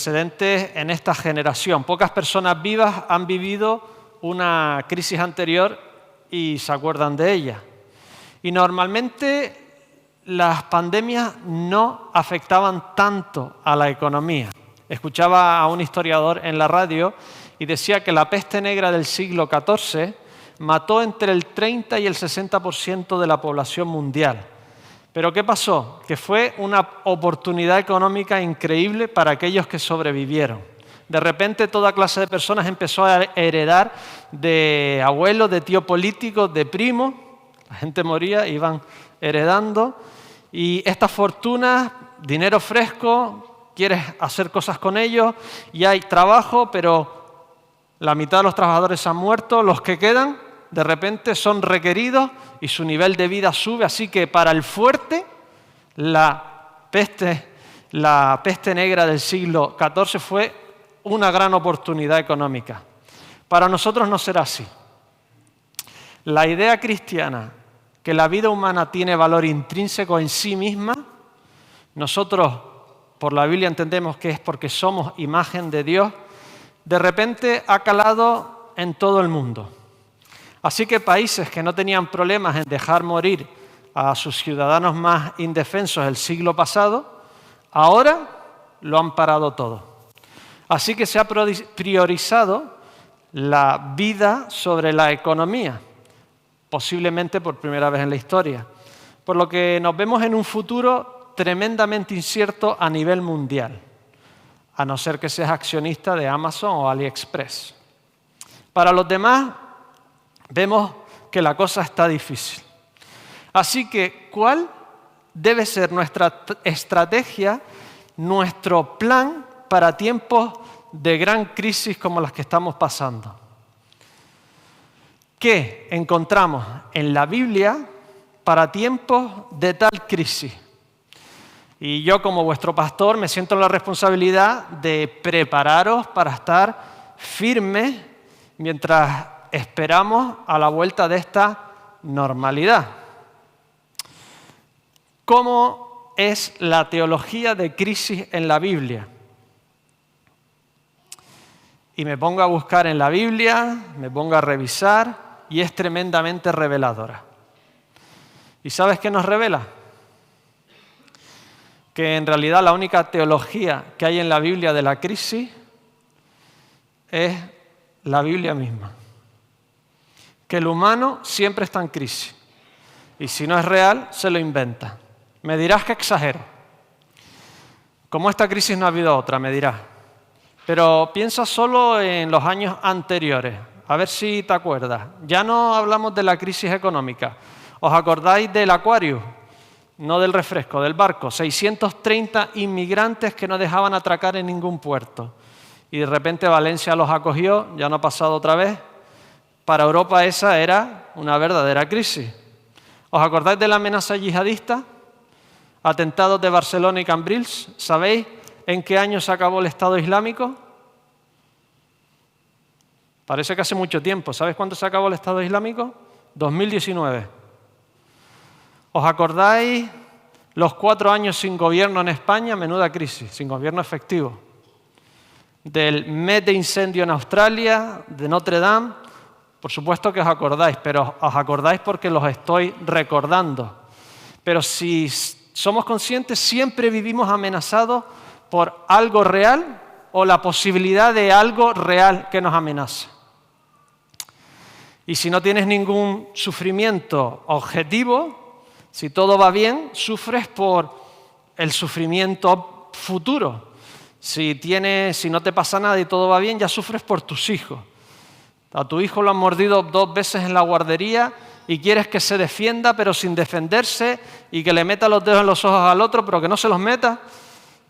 precedentes en esta generación. Pocas personas vivas han vivido una crisis anterior y se acuerdan de ella. Y normalmente las pandemias no afectaban tanto a la economía. Escuchaba a un historiador en la radio y decía que la peste negra del siglo XIV mató entre el 30 y el 60% de la población mundial. ¿Pero qué pasó? Que fue una oportunidad económica increíble para aquellos que sobrevivieron. De repente toda clase de personas empezó a heredar de abuelos, de tíos políticos, de primos. La gente moría, iban heredando. Y estas fortunas, dinero fresco, quieres hacer cosas con ellos y hay trabajo, pero la mitad de los trabajadores han muerto. Los que quedan, de repente, son requeridos y su nivel de vida sube. Así que para el fuerte, la peste negra del siglo XIV fue una gran oportunidad económica. Para nosotros no será así. La idea cristiana, que la vida humana tiene valor intrínseco en sí misma, nosotros por la Biblia entendemos que es porque somos imagen de Dios, de repente ha calado en todo el mundo. Así que países que no tenían problemas en dejar morir a sus ciudadanos más indefensos el siglo pasado, ahora lo han parado todo. Así que se ha priorizado la vida sobre la economía, posiblemente por primera vez en la historia, por lo que nos vemos en un futuro tremendamente incierto a nivel mundial, a no ser que seas accionista de Amazon o AliExpress. Para los demás, vemos que la cosa está difícil. Así que, ¿cuál debe ser nuestra estrategia, nuestro plan para tiempos de gran crisis como las que estamos pasando? ¿Qué encontramos en la Biblia para tiempos de tal crisis? Y yo, como vuestro pastor, me siento en la responsabilidad de prepararos para estar firmes mientras esperamos a la vuelta de esta normalidad. ¿Cómo es la teología de crisis en la Biblia? Y me pongo a buscar en la Biblia, me pongo a revisar y es tremendamente reveladora. ¿Y sabes qué nos revela? Que en realidad la única teología que hay en la Biblia de la crisis es la Biblia misma. Que el humano siempre está en crisis. Y si no es real, se lo inventa. Me dirás que exagero. Como esta crisis no ha habido otra, me dirás. Pero piensa solo en los años anteriores. A ver si te acuerdas. Ya no hablamos de la crisis económica. ¿Os acordáis del Aquarius? No del refresco, del barco. 630 inmigrantes que no dejaban atracar en ningún puerto. Y de repente Valencia los acogió, ya no ha pasado otra vez. Para Europa esa era una verdadera crisis. ¿Os acordáis de la amenaza yihadista? Atentados de Barcelona y Cambrils. ¿Sabéis en qué año se acabó el Estado Islámico? Parece que hace mucho tiempo. ¿Sabéis cuándo se acabó el Estado Islámico? 2019. ¿Os acordáis los 4 años sin gobierno en España? Menuda crisis, sin gobierno efectivo. Del mes de incendio en Australia, de Notre Dame. Por supuesto que os acordáis, pero os acordáis porque los estoy recordando. Pero si somos conscientes, siempre vivimos amenazados por algo real o la posibilidad de algo real que nos amenaza. Y si no tienes ningún sufrimiento objetivo, si todo va bien, sufres por el sufrimiento futuro. Si no te pasa nada y todo va bien, ya sufres por tus hijos. A tu hijo lo han mordido 2 veces en la guardería y quieres que se defienda, pero sin defenderse, y que le meta los dedos en los ojos al otro, pero que no se los meta.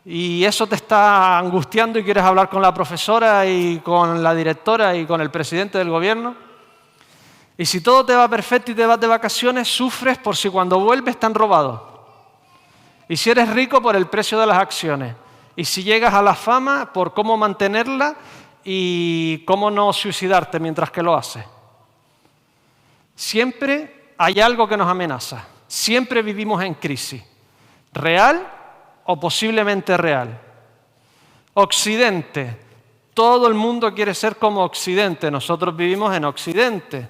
Y eso te está angustiando y quieres hablar con la profesora y con la directora y con el presidente del gobierno. Y si todo te va perfecto y te vas de vacaciones, sufres por si cuando vuelves te han robado. Y si eres rico, por el precio de las acciones. Y si llegas a la fama, por cómo mantenerla y cómo no suicidarte mientras que lo haces. Siempre hay algo que nos amenaza. Siempre vivimos en crisis. ¿Real o posiblemente real? Occidente. Todo el mundo quiere ser como Occidente. Nosotros vivimos en Occidente.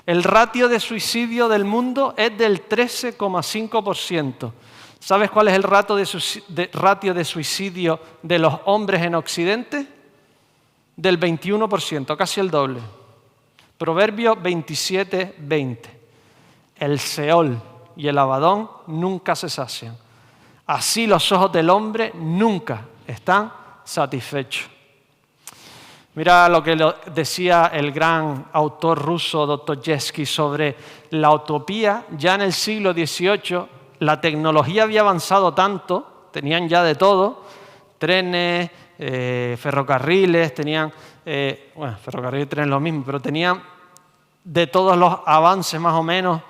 El ratio de suicidio del mundo es del 13,5%. ¿Sabes cuál es el ratio de suicidio de los hombres en Occidente? Del 21%, casi el doble. Proverbio 27:20. El Seol y el Abadón nunca se sacian. Así los ojos del hombre nunca están satisfechos. Mira lo que decía el gran autor ruso Dostoyevsky sobre la utopía. Ya en el siglo XVIII la tecnología había avanzado tanto, tenían ya de todo, trenes, ferrocarriles, tenían, ferrocarriles y trenes lo mismo, pero tenían de todos los avances más o menos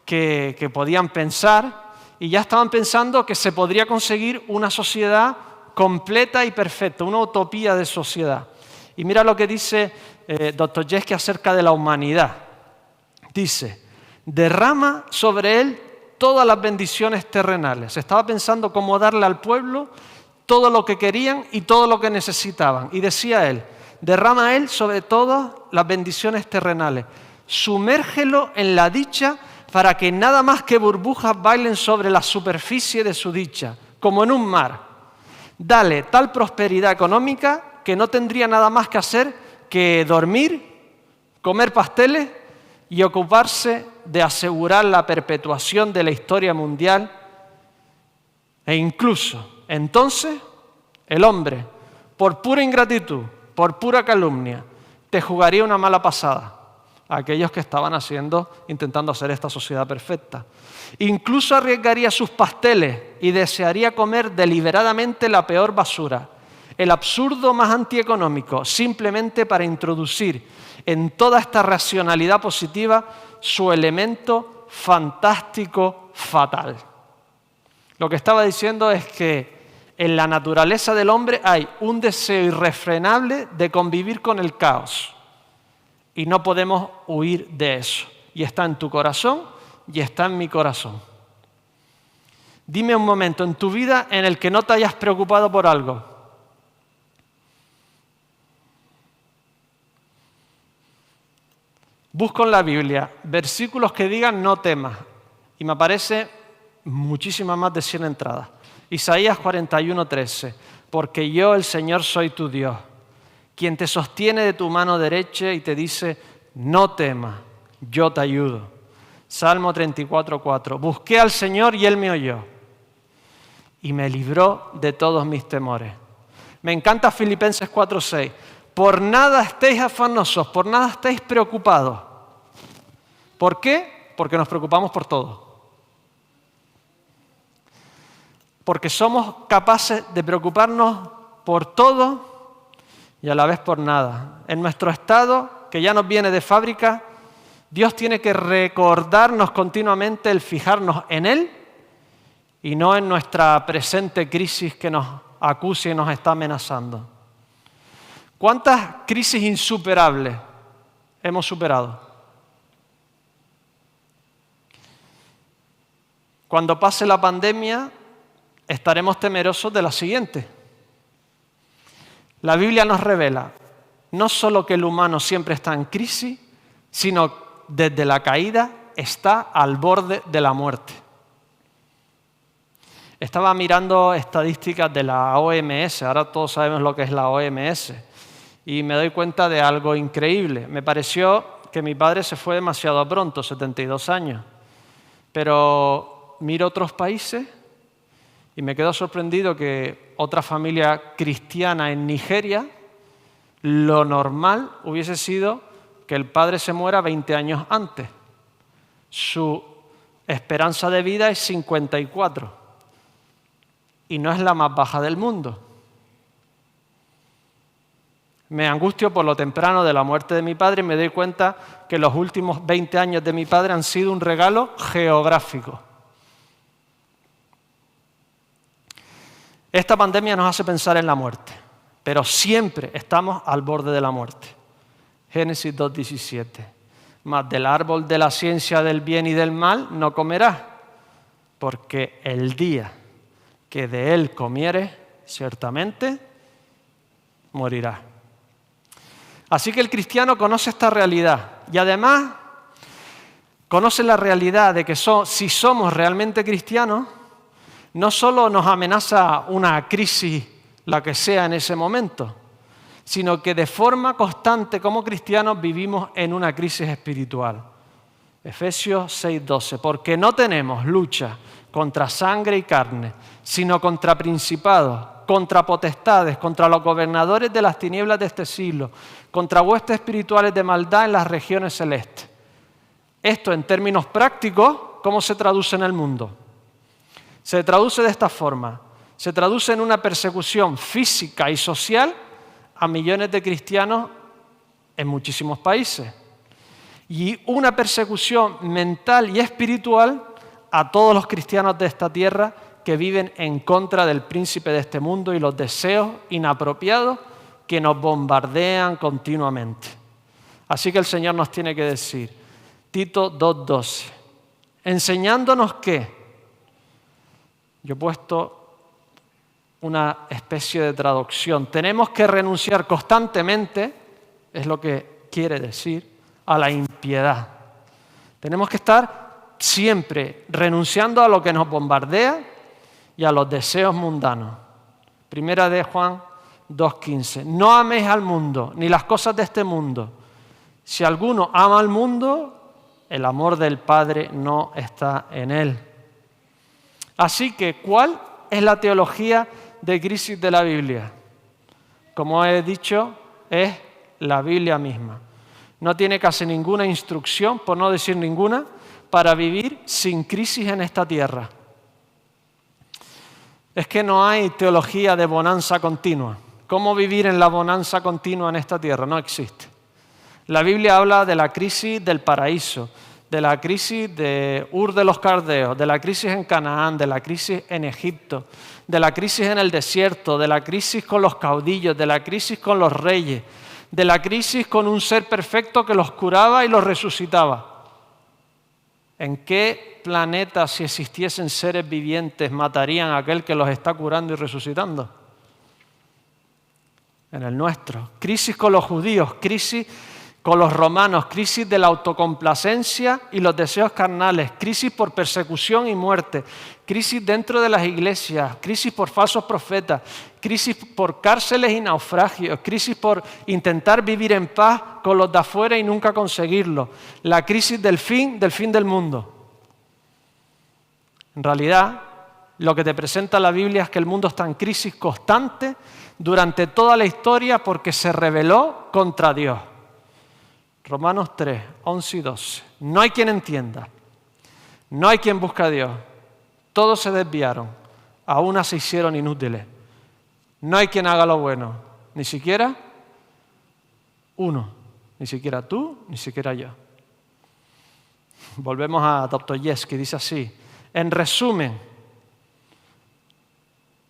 que podían pensar, y ya estaban pensando que se podría conseguir una sociedad completa y perfecta, una utopía de sociedad. Y mira lo que dice Dostoyevsky acerca de la humanidad. Dice, derrama sobre él todas las bendiciones terrenales. Estaba pensando cómo darle al pueblo todo lo que querían y todo lo que necesitaban. Y decía él, derrama él sobre todas las bendiciones terrenales. Sumérgelo en la dicha para que nada más que burbujas bailen sobre la superficie de su dicha, como en un mar. Dale tal prosperidad económica que no tendría nada más que hacer que dormir, comer pasteles y ocuparse de asegurar la perpetuación de la historia mundial. E incluso, entonces, el hombre, por pura ingratitud, por pura calumnia, te jugaría una mala pasada a aquellos que estaban intentando hacer esta sociedad perfecta. Incluso arriesgaría sus pasteles y desearía comer deliberadamente la peor basura, el absurdo más antieconómico, simplemente para introducir en toda esta racionalidad positiva su elemento fantástico fatal. Lo que estaba diciendo es que en la naturaleza del hombre hay un deseo irrefrenable de convivir con el caos y no podemos huir de eso. Y está en tu corazón y está en mi corazón. Dime un momento en tu vida en el que no te hayas preocupado por algo. Busco en la Biblia versículos que digan no temas y me aparece muchísimas más de 100 entradas. Isaías 41:13, porque yo, el Señor, soy tu Dios, quien te sostiene de tu mano derecha y te dice, no temas, yo te ayudo. Salmo 34:4, busqué al Señor y Él me oyó y me libró de todos mis temores. Me encanta Filipenses 4:6, por nada estéis afanosos, por nada estéis preocupados. ¿Por qué? Porque nos preocupamos por todo. Porque somos capaces de preocuparnos por todo y a la vez por nada. En nuestro estado, que ya nos viene de fábrica, Dios tiene que recordarnos continuamente el fijarnos en Él y no en nuestra presente crisis que nos acusa y nos está amenazando. ¿Cuántas crisis insuperables hemos superado? Cuando pase la pandemia, estaremos temerosos de la siguiente. La Biblia nos revela no solo que el humano siempre está en crisis, sino desde la caída está al borde de la muerte. Estaba mirando estadísticas de la OMS, ahora todos sabemos lo que es la OMS, y me doy cuenta de algo increíble. Me pareció que mi padre se fue demasiado pronto, 72 años, pero miro otros países y me quedo sorprendido que otra familia cristiana en Nigeria, lo normal hubiese sido que el padre se muera 20 años antes. Su esperanza de vida es 54 y no es la más baja del mundo. Me angustio por lo temprano de la muerte de mi padre y me doy cuenta que los últimos 20 años de mi padre han sido un regalo geográfico. Esta pandemia nos hace pensar en la muerte, pero siempre estamos al borde de la muerte. Génesis 2:17. Mas del árbol de la ciencia del bien y del mal no comerás, porque el día que de él comieres, ciertamente morirá. Así que el cristiano conoce esta realidad y además conoce la realidad de que si somos realmente cristianos, no solo nos amenaza una crisis, la que sea en ese momento, sino que de forma constante como cristianos vivimos en una crisis espiritual. Efesios 6:12, porque no tenemos lucha contra sangre y carne, sino contra principados, contra potestades, contra los gobernadores de las tinieblas de este siglo, contra huestes espirituales de maldad en las regiones celestes. Esto en términos prácticos, ¿cómo se traduce en el mundo? Se traduce de esta forma. Se traduce en una persecución física y social a millones de cristianos en muchísimos países. Y una persecución mental y espiritual a todos los cristianos de esta tierra que viven en contra del príncipe de este mundo y los deseos inapropiados que nos bombardean continuamente. Así que el Señor nos tiene que decir, Tito 2:12, enseñándonos que, yo he puesto una especie de traducción, tenemos que renunciar constantemente, es lo que quiere decir, a la impiedad. Tenemos que estar siempre renunciando a lo que nos bombardea y a los deseos mundanos. Primera de Juan 2:15. No améis al mundo, ni las cosas de este mundo. Si alguno ama al mundo, el amor del Padre no está en él. Así que, ¿cuál es la teología de crisis de la Biblia? Como he dicho, es la Biblia misma. No tiene casi ninguna instrucción, por no decir ninguna, para vivir sin crisis en esta tierra. Es que no hay teología de bonanza continua. ¿Cómo vivir en la bonanza continua en esta tierra? No existe. La Biblia habla de la crisis del paraíso, de la crisis de Ur de los Caldeos, de la crisis en Canaán, de la crisis en Egipto, de la crisis en el desierto, de la crisis con los caudillos, de la crisis con los reyes, de la crisis con un ser perfecto que los curaba y los resucitaba. ¿En qué planeta, si existiesen seres vivientes, matarían a aquel que los está curando y resucitando? En el nuestro. Crisis con los judíos, crisis con los romanos, crisis de la autocomplacencia y los deseos carnales, crisis por persecución y muerte, crisis dentro de las iglesias, crisis por falsos profetas, crisis por cárceles y naufragios, crisis por intentar vivir en paz con los de afuera y nunca conseguirlo, la crisis del fin del mundo. En realidad, lo que te presenta la Biblia es que el mundo está en crisis constante durante toda la historia porque se rebeló contra Dios. Romanos 3, 11 y 12. No hay quien entienda, no hay quien busque a Dios. Todos se desviaron, a una se hicieron inútiles. No hay quien haga lo bueno, ni siquiera uno, ni siquiera tú, ni siquiera yo. Volvemos a Dostoyevski, dice así, en resumen,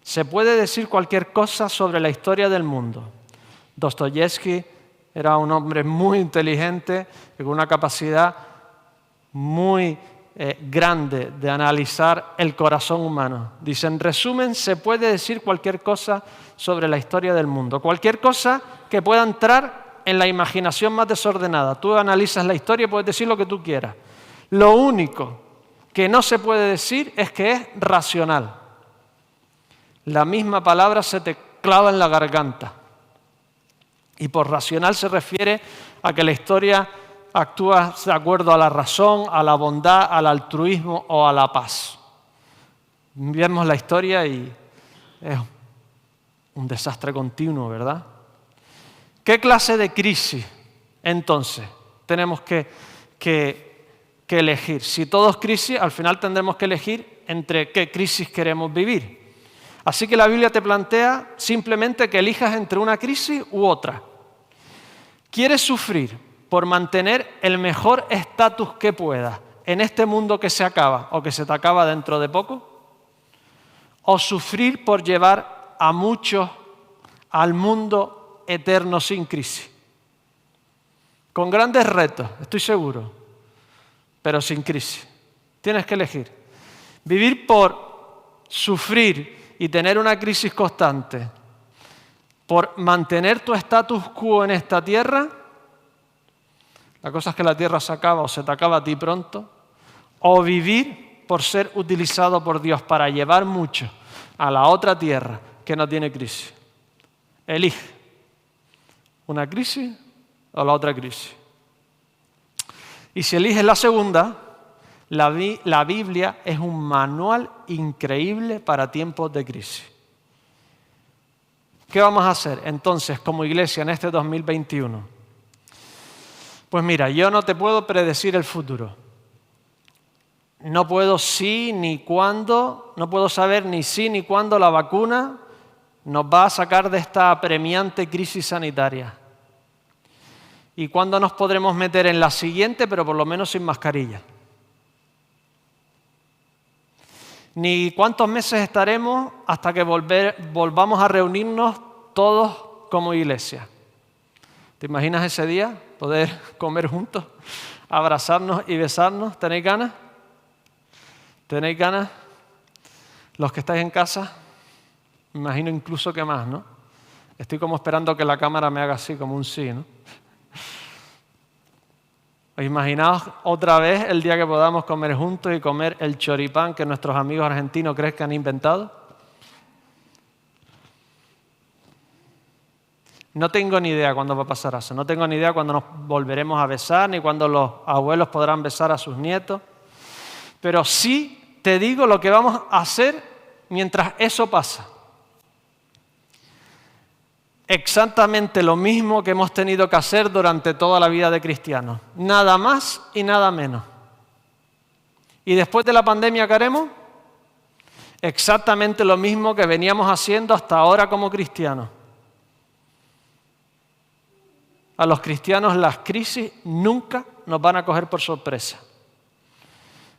se puede decir cualquier cosa sobre la historia del mundo. Dostoyevski era un hombre muy inteligente, con una capacidad muy grande de analizar el corazón humano. Dice, en resumen, se puede decir cualquier cosa sobre la historia del mundo. Cualquier cosa que pueda entrar en la imaginación más desordenada. Tú analizas la historia y puedes decir lo que tú quieras. Lo único que no se puede decir es que es racional. La misma palabra se te clava en la garganta. Y por racional se refiere a que la historia actúa de acuerdo a la razón, a la bondad, al altruismo o a la paz. Vemos la historia y es un desastre continuo, ¿verdad? ¿Qué clase de crisis, entonces, tenemos que elegir? Si todo es crisis, al final tendremos que elegir entre qué crisis queremos vivir. Así que la Biblia te plantea simplemente que elijas entre una crisis u otra. ¿Quieres sufrir por mantener el mejor estatus que puedas en este mundo que se acaba o que se te acaba dentro de poco? ¿O sufrir por llevar a muchos al mundo eterno sin crisis? Con grandes retos, estoy seguro, pero sin crisis. Tienes que elegir. Vivir por sufrir y tener una crisis constante por mantener tu status quo en esta tierra, la cosa es que la tierra se acaba o se te acaba a ti pronto, o vivir por ser utilizado por Dios para llevar mucho a la otra tierra que no tiene crisis. Elige una crisis o la otra crisis. Y si eliges la segunda, la Biblia es un manual increíble para tiempos de crisis. ¿Qué vamos a hacer entonces como iglesia en este 2021? Pues mira, yo no te puedo predecir el futuro. No puedo sí ni cuándo, no puedo saber ni sí ni cuándo la vacuna nos va a sacar de esta apremiante crisis sanitaria. Y cuándo nos podremos meter en la siguiente, pero por lo menos sin mascarilla. Ni cuántos meses estaremos hasta que volvamos a reunirnos todos como iglesia. ¿Te imaginas ese día? Poder comer juntos, abrazarnos y besarnos. ¿Tenéis ganas? ¿Tenéis ganas? Los que estáis en casa, me imagino incluso que más, ¿no? Estoy como esperando que la cámara me haga así, como un sí, ¿no? ¿Os imaginaos otra vez el día que podamos comer juntos y comer el choripán que nuestros amigos argentinos creen que han inventado? No tengo ni idea cuándo va a pasar eso. No tengo ni idea cuándo nos volveremos a besar, ni cuándo los abuelos podrán besar a sus nietos. Pero sí te digo lo que vamos a hacer mientras eso pasa. Exactamente lo mismo que hemos tenido que hacer durante toda la vida de cristianos. Nada más y nada menos. ¿Y después de la pandemia qué haremos? Exactamente lo mismo que veníamos haciendo hasta ahora como cristianos. A los cristianos las crisis nunca nos van a coger por sorpresa.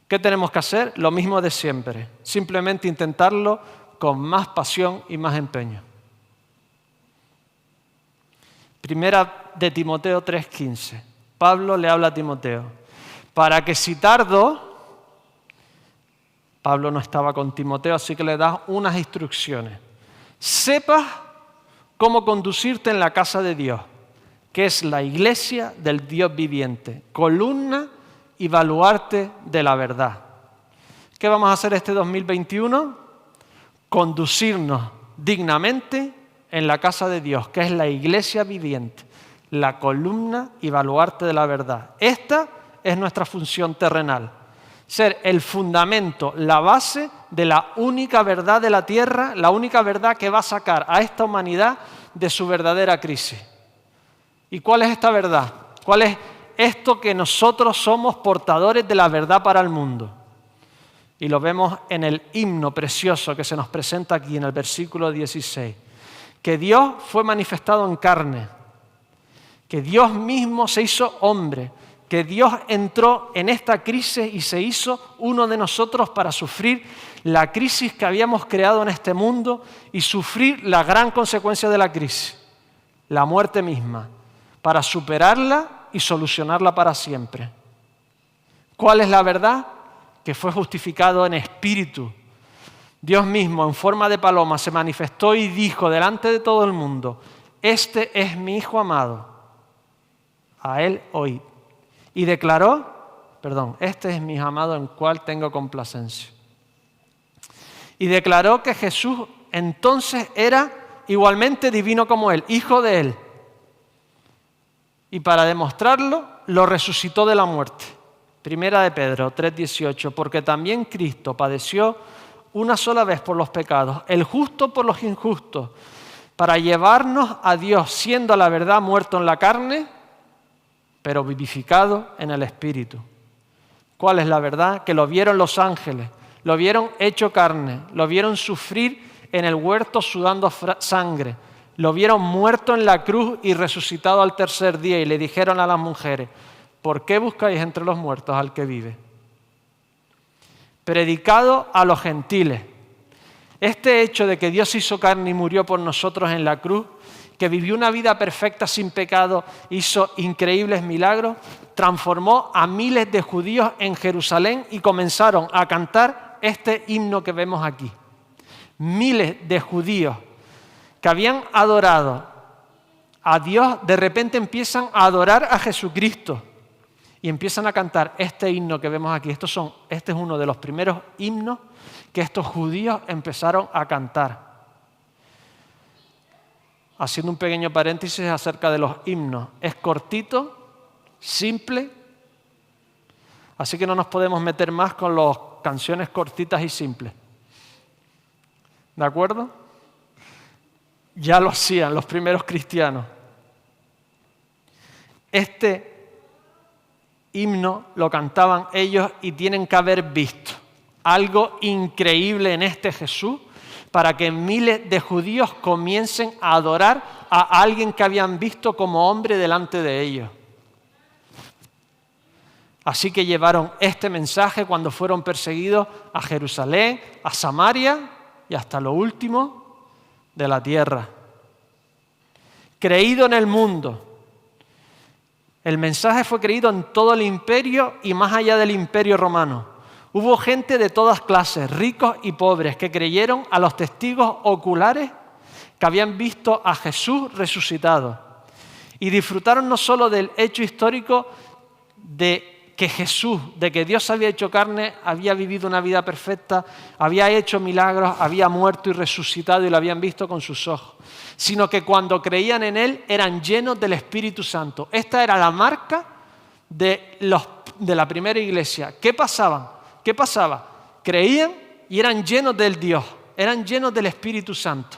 ¿Qué tenemos que hacer? Lo mismo de siempre. Simplemente intentarlo con más pasión y más empeño. Primera de Timoteo 3:15. Pablo le habla a Timoteo. Para que si tardo, Pablo no estaba con Timoteo, así que le da unas instrucciones. Sepas cómo conducirte en la casa de Dios, que es la iglesia del Dios viviente, columna y baluarte de la verdad. ¿Qué vamos a hacer este 2021? Conducirnos dignamente en la casa de Dios, que es la iglesia viviente, la columna y baluarte de la verdad. Esta es nuestra función terrenal. Ser el fundamento, la base de la única verdad de la tierra, la única verdad que va a sacar a esta humanidad de su verdadera crisis. ¿Y cuál es esta verdad? ¿Cuál es esto que nosotros somos portadores de la verdad para el mundo? Y lo vemos en el himno precioso que se nos presenta aquí en el versículo 16. Que Dios fue manifestado en carne, que Dios mismo se hizo hombre, que Dios entró en esta crisis y se hizo uno de nosotros para sufrir la crisis que habíamos creado en este mundo y sufrir la gran consecuencia de la crisis, la muerte misma, para superarla y solucionarla para siempre. ¿Cuál es la verdad? Que fue justificado en espíritu. Dios mismo, en forma de paloma, se manifestó y dijo delante de todo el mundo: este es mi Hijo amado, a Él oíd. Y declaró, este es mi Hijo amado en cual tengo complacencia. Y declaró que Jesús entonces era igualmente divino como Él, Hijo de Él. Y para demostrarlo, lo resucitó de la muerte. Primera de Pedro 3:18, porque también Cristo padeció una sola vez por los pecados, el justo por los injustos, para llevarnos a Dios, siendo a la verdad muerto en la carne, pero vivificado en el Espíritu. ¿Cuál es la verdad? Que lo vieron los ángeles, lo vieron hecho carne, lo vieron sufrir en el huerto sudando sangre, lo vieron muerto en la cruz y resucitado al tercer día, y le dijeron a las mujeres: ¿por qué buscáis entre los muertos al que vive? Predicado a los gentiles. Este hecho de que Dios hizo carne y murió por nosotros en la cruz, que vivió una vida perfecta sin pecado, hizo increíbles milagros, transformó a miles de judíos en Jerusalén y comenzaron a cantar este himno que vemos aquí. Miles de judíos que habían adorado a Dios, de repente empiezan a adorar a Jesucristo y empiezan a cantar este himno que vemos aquí. Este es uno de los primeros himnos que estos judíos empezaron a cantar. Haciendo un pequeño paréntesis acerca de los himnos. Es cortito, simple, así que no nos podemos meter más con las canciones cortitas y simples. ¿De acuerdo? Ya lo hacían los primeros cristianos. Este himno lo cantaban ellos y tienen que haber visto algo increíble en este Jesús para que miles de judíos comiencen a adorar a alguien que habían visto como hombre delante de ellos. Así que llevaron este mensaje cuando fueron perseguidos a Jerusalén, a Samaria y hasta lo último de la tierra. Creído en el mundo. El mensaje fue creído en todo el imperio y más allá del imperio romano. Hubo gente de todas clases, ricos y pobres, que creyeron a los testigos oculares que habían visto a Jesús resucitado. Y disfrutaron no solo del hecho histórico de que Jesús, de que Dios había hecho carne, había vivido una vida perfecta, había hecho milagros, había muerto y resucitado y lo habían visto con sus ojos, sino que cuando creían en Él eran llenos del Espíritu Santo. Esta era la marca de la primera iglesia. ¿Qué pasaba? Creían y eran llenos del Dios, eran llenos del Espíritu Santo.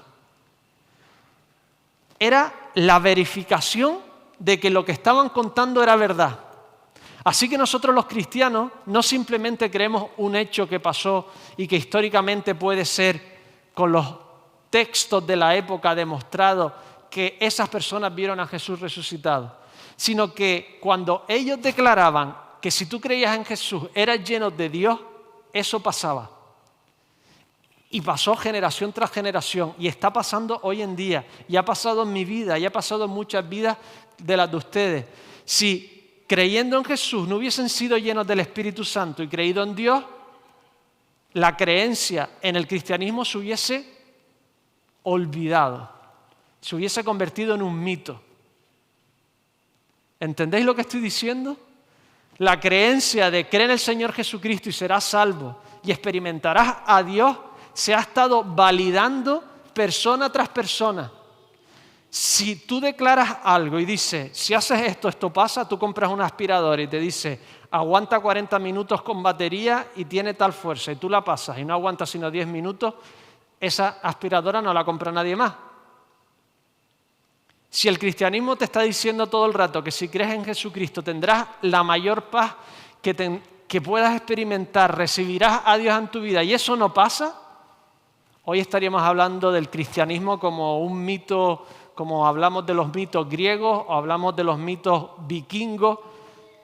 Era la verificación de que lo que estaban contando era verdad. Así que nosotros los cristianos no simplemente creemos un hecho que pasó y que históricamente puede ser con los textos de la época demostrado que esas personas vieron a Jesús resucitado, sino que cuando ellos declaraban que si tú creías en Jesús eras lleno de Dios, eso pasaba. Y pasó generación tras generación y está pasando hoy en día y ha pasado en mi vida y ha pasado en muchas vidas de las de ustedes. Si creyendo en Jesús no hubiesen sido llenos del Espíritu Santo y creído en Dios, la creencia en el cristianismo se hubiese olvidado, se hubiese convertido en un mito. ¿Entendéis lo que estoy diciendo? La creencia de creer en el Señor Jesucristo y serás salvo y experimentarás a Dios se ha estado validando persona tras persona. Si tú declaras algo y dices, si haces esto, esto pasa, tú compras una aspiradora y te dice, aguanta 40 minutos con batería y tiene tal fuerza, y tú la pasas y no aguanta sino 10 minutos, esa aspiradora no la compra nadie más. Si el cristianismo te está diciendo todo el rato que si crees en Jesucristo tendrás la mayor paz que puedas experimentar, recibirás a Dios en tu vida y eso no pasa, hoy estaríamos hablando del cristianismo como un mito, como hablamos de los mitos griegos o hablamos de los mitos vikingos.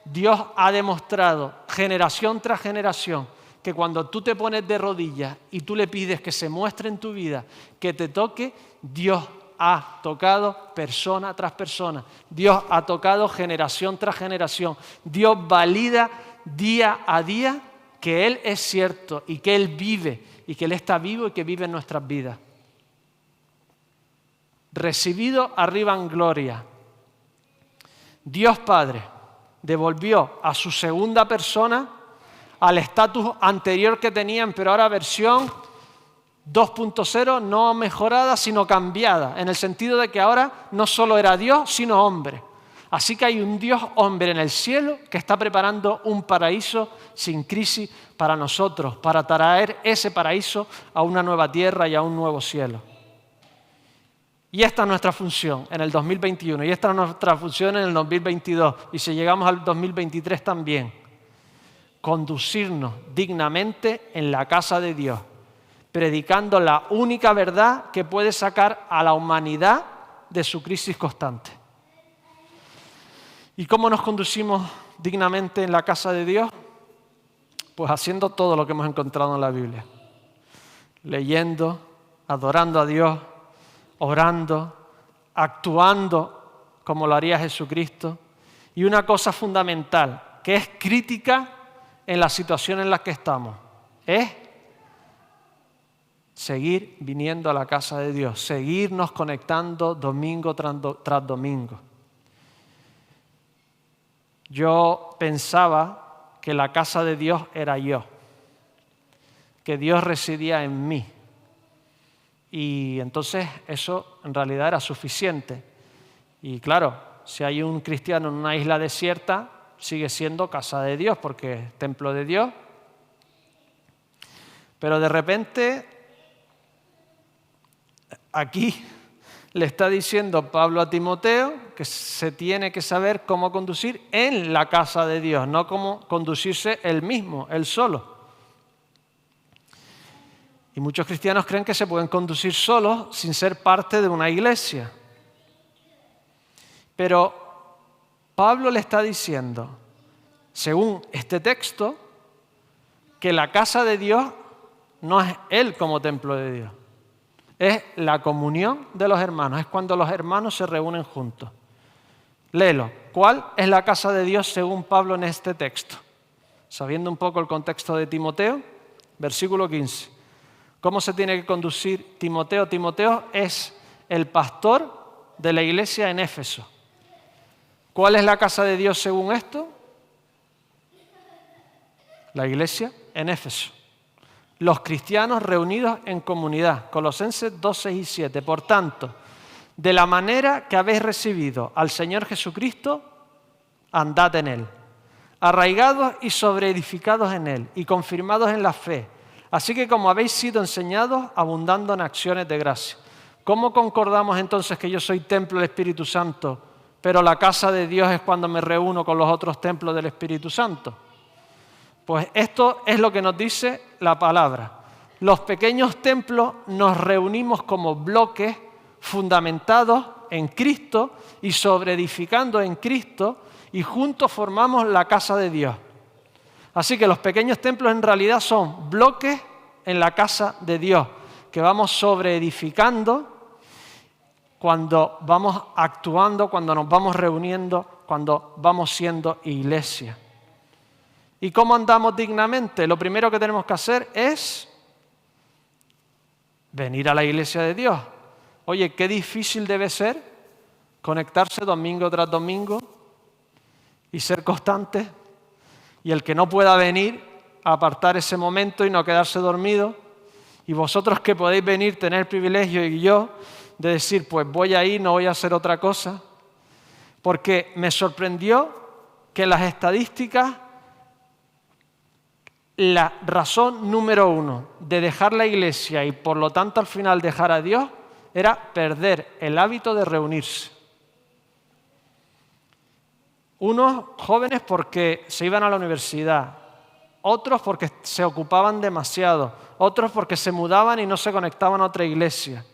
Dios ha demostrado generación tras generación que cuando tú te pones de rodillas y tú le pides que se muestre en tu vida, que te toque, Dios ha tocado persona tras persona. Dios ha tocado generación tras generación. Dios valida día a día que Él es cierto y que Él vive y que Él está vivo y que vive en nuestras vidas. Recibido arriba en gloria. Dios Padre devolvió a su segunda persona al estatus anterior que tenían, pero ahora versión 2.0, no mejorada, sino cambiada, en el sentido de que ahora no solo era Dios, sino hombre. Así que hay un Dios hombre en el cielo que está preparando un paraíso sin crisis para nosotros, para traer ese paraíso a una nueva tierra y a un nuevo cielo. Y esta es nuestra función en el 2021, y esta es nuestra función en el 2022, y si llegamos al 2023 también, conducirnos dignamente en la casa de Dios, predicando la única verdad que puede sacar a la humanidad de su crisis constante. ¿Y cómo nos conducimos dignamente en la casa de Dios? Pues haciendo todo lo que hemos encontrado en la Biblia. Leyendo, adorando a Dios, orando, actuando como lo haría Jesucristo. Y una cosa fundamental, que es crítica en la situación en la que estamos, es seguir viniendo a la casa de Dios, seguirnos conectando domingo tras domingo. Yo pensaba que la casa de Dios era yo, que Dios residía en mí. Y entonces eso en realidad era suficiente. Y claro, si hay un cristiano en una isla desierta, sigue siendo casa de Dios porque es templo de Dios. Pero de repente, aquí le está diciendo Pablo a Timoteo que se tiene que saber cómo conducir en la casa de Dios, no cómo conducirse él mismo, él solo. Y muchos cristianos creen que se pueden conducir solos sin ser parte de una iglesia. Pero Pablo le está diciendo, según este texto, que la casa de Dios no es él como templo de Dios. Es la comunión de los hermanos, es cuando los hermanos se reúnen juntos. Léelo. ¿Cuál es la casa de Dios según Pablo en este texto? Sabiendo un poco el contexto de Timoteo, versículo 15. ¿Cómo se tiene que conducir Timoteo? Timoteo es el pastor de la iglesia en Éfeso. ¿Cuál es la casa de Dios según esto? La iglesia en Éfeso. Los cristianos reunidos en comunidad. Colosenses 2, 6 y 7. Por tanto, de la manera que habéis recibido al Señor Jesucristo, andad en Él, arraigados y sobreedificados en Él y confirmados en la fe. Así que como habéis sido enseñados, abundando en acciones de gracia. ¿Cómo concordamos entonces que yo soy templo del Espíritu Santo, pero la casa de Dios es cuando me reúno con los otros templos del Espíritu Santo? Pues esto es lo que nos dice la palabra. Los pequeños templos nos reunimos como bloques fundamentados en Cristo y sobreedificando en Cristo y juntos formamos la casa de Dios. Así que los pequeños templos en realidad son bloques en la casa de Dios que vamos sobreedificando cuando vamos actuando, cuando nos vamos reuniendo, cuando vamos siendo iglesia. ¿Y cómo andamos dignamente? Lo primero que tenemos que hacer es venir a la iglesia de Dios. Oye, qué difícil debe ser conectarse domingo tras domingo y ser constante. Y el que no pueda venir, apartar ese momento y no quedarse dormido. Y vosotros que podéis venir, tener el privilegio y yo de decir, pues voy a ir, no voy a hacer otra cosa. Porque me sorprendió que las estadísticas, la razón número 1 de dejar la iglesia y por lo tanto al final dejar a Dios era perder el hábito de reunirse. Unos jóvenes porque se iban a la universidad, otros porque se ocupaban demasiado, otros porque se mudaban y no se conectaban a otra iglesia.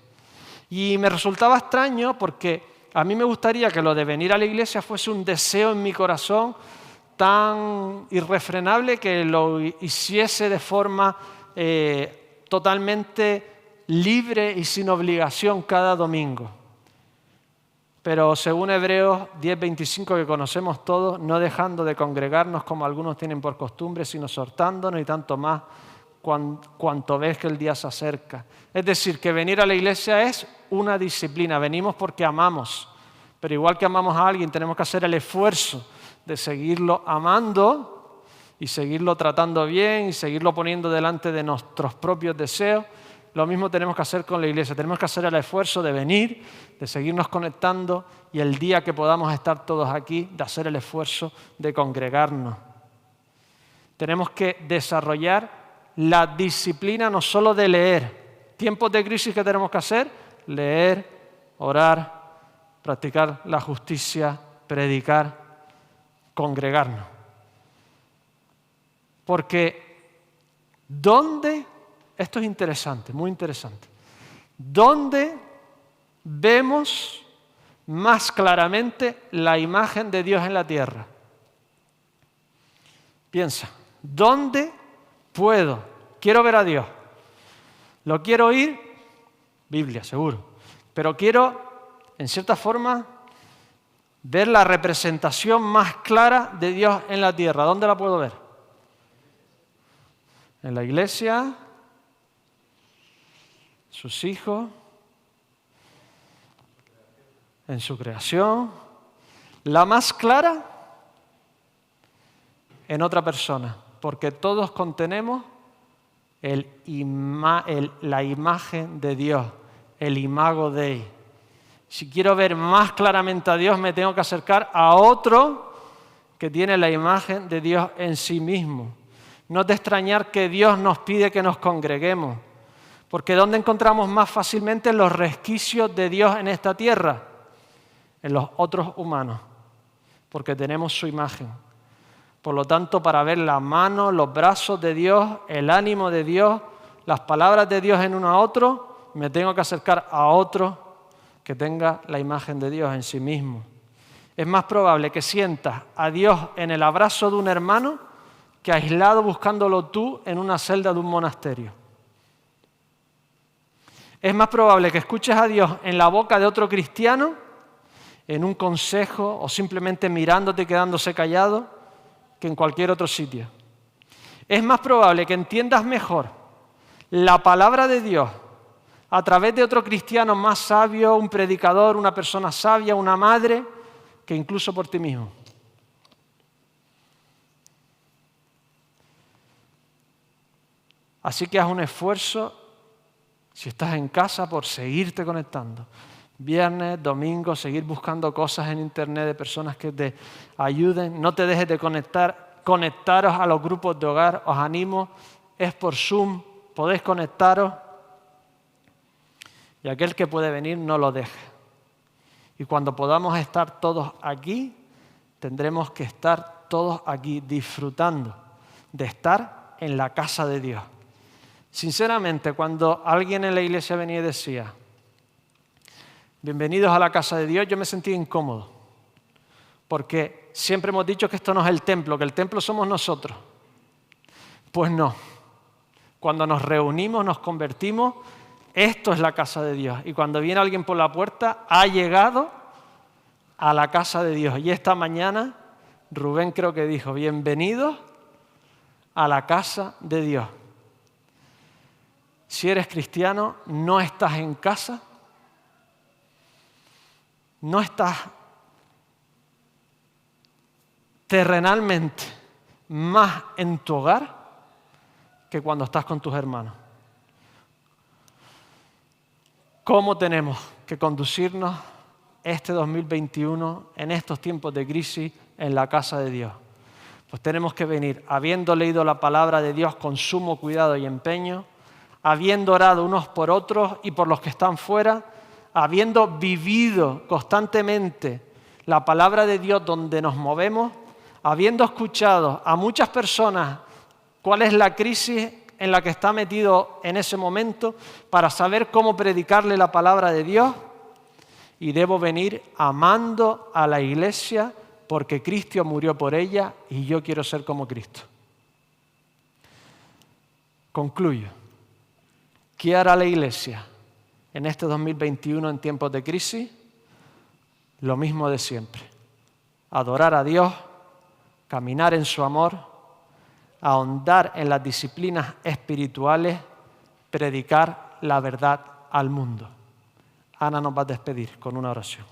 Y me resultaba extraño porque a mí me gustaría que lo de venir a la iglesia fuese un deseo en mi corazón tan irrefrenable que lo hiciese de forma totalmente libre y sin obligación cada domingo. Pero según Hebreos 10:25 que conocemos todos, no dejando de congregarnos como algunos tienen por costumbre, sino exhortándonos y tanto más cuanto ves que el día se acerca. Es decir, que venir a la iglesia es una disciplina, venimos porque amamos, pero igual que amamos a alguien tenemos que hacer el esfuerzo de seguirlo amando y seguirlo tratando bien y seguirlo poniendo delante de nuestros propios deseos. Lo mismo tenemos que hacer con la iglesia. Tenemos que hacer el esfuerzo de venir, de seguirnos conectando y el día que podamos estar todos aquí, de hacer el esfuerzo de congregarnos. Tenemos que desarrollar la disciplina no solo de leer. Tiempos de crisis que tenemos que hacer, leer, orar, practicar la justicia, predicar, congregarnos. Porque ¿dónde? Esto es interesante, muy interesante. ¿Dónde vemos más claramente la imagen de Dios en la tierra? Piensa, ¿dónde puedo? Quiero ver a Dios. ¿Lo quiero oír? Biblia, seguro. Pero quiero, en cierta forma, ver la representación más clara de Dios en la tierra. ¿Dónde la puedo ver? En la iglesia, sus hijos, en su creación. La más clara, en otra persona, porque todos contenemos la imagen de Dios, el imago Dei. Si quiero ver más claramente a Dios, me tengo que acercar a otro que tiene la imagen de Dios en sí mismo. No es de extrañar que Dios nos pide que nos congreguemos, porque ¿dónde encontramos más fácilmente los resquicios de Dios en esta tierra? En los otros humanos, porque tenemos su imagen. Por lo tanto, para ver la mano, los brazos de Dios, el ánimo de Dios, las palabras de Dios en uno a otro, me tengo que acercar a otro que tenga la imagen de Dios en sí mismo. Es más probable que sientas a Dios en el abrazo de un hermano que aislado buscándolo tú en una celda de un monasterio. Es más probable que escuches a Dios en la boca de otro cristiano, en un consejo o simplemente mirándote y quedándose callado, que en cualquier otro sitio. Es más probable que entiendas mejor la palabra de Dios a través de otro cristiano más sabio, un predicador, una persona sabia, una madre, que incluso por ti mismo. Así que haz un esfuerzo, si estás en casa, por seguirte conectando. Viernes, domingo, seguir buscando cosas en internet de personas que te ayuden. No te dejes de conectaros a los grupos de hogar, os animo, es por Zoom, podéis conectaros. Y aquel que puede venir, no lo deje. Y cuando podamos estar todos aquí, tendremos que estar todos aquí disfrutando de estar en la casa de Dios. Sinceramente, cuando alguien en la iglesia venía y decía, bienvenidos a la casa de Dios, yo me sentía incómodo, porque siempre hemos dicho que esto no es el templo, que el templo somos nosotros. Pues no, cuando nos reunimos, nos convertimos, esto es la casa de Dios. Y cuando viene alguien por la puerta, ha llegado a la casa de Dios. Y esta mañana, Rubén creo que dijo, bienvenidos a la casa de Dios. Si eres cristiano, no estás en casa, no estás terrenalmente más en tu hogar que cuando estás con tus hermanos. ¿Cómo tenemos que conducirnos este 2021 en estos tiempos de crisis en la casa de Dios? Pues tenemos que venir habiendo leído la palabra de Dios con sumo cuidado y empeño, habiendo orado unos por otros y por los que están fuera, habiendo vivido constantemente la palabra de Dios donde nos movemos, habiendo escuchado a muchas personas cuál es la crisis en la que está metido en ese momento para saber cómo predicarle la palabra de Dios, y debo venir amando a la iglesia porque Cristo murió por ella y yo quiero ser como Cristo. Concluyo. ¿Qué hará la iglesia en este 2021 en tiempos de crisis? Lo mismo de siempre. Adorar a Dios, caminar en su amor, ahondar en las disciplinas espirituales, predicar la verdad al mundo. Ana nos va a despedir con una oración.